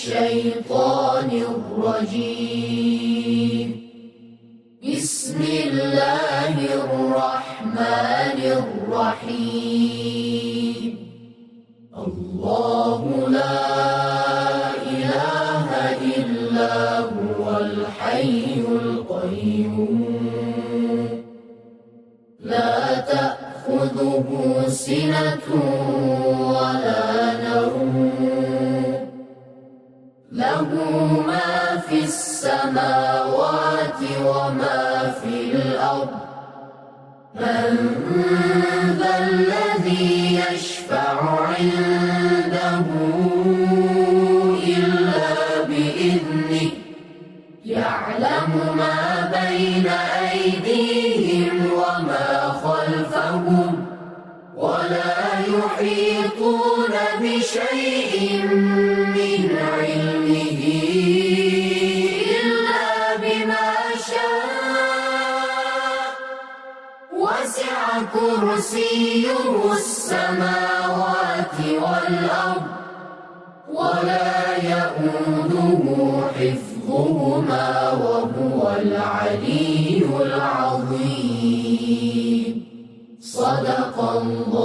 الشيطان الرجيم. بسم الله الرحمن الرحيم. الله لا إله إلا هو الحي القيوم لا تأخذه سنة ولا نوم له ما في السماوات وما في الأرض. من ذا الذي يشفع عنده إلا بإذنه يعلم ما بين أيديهم وما خلفهم ولا يحيطون بشيء من علمه إلا بما شاء. وسع كرسيه السماوات والأرض ولا يئوده حفظهما وهو العلي العظيم. صدق الله.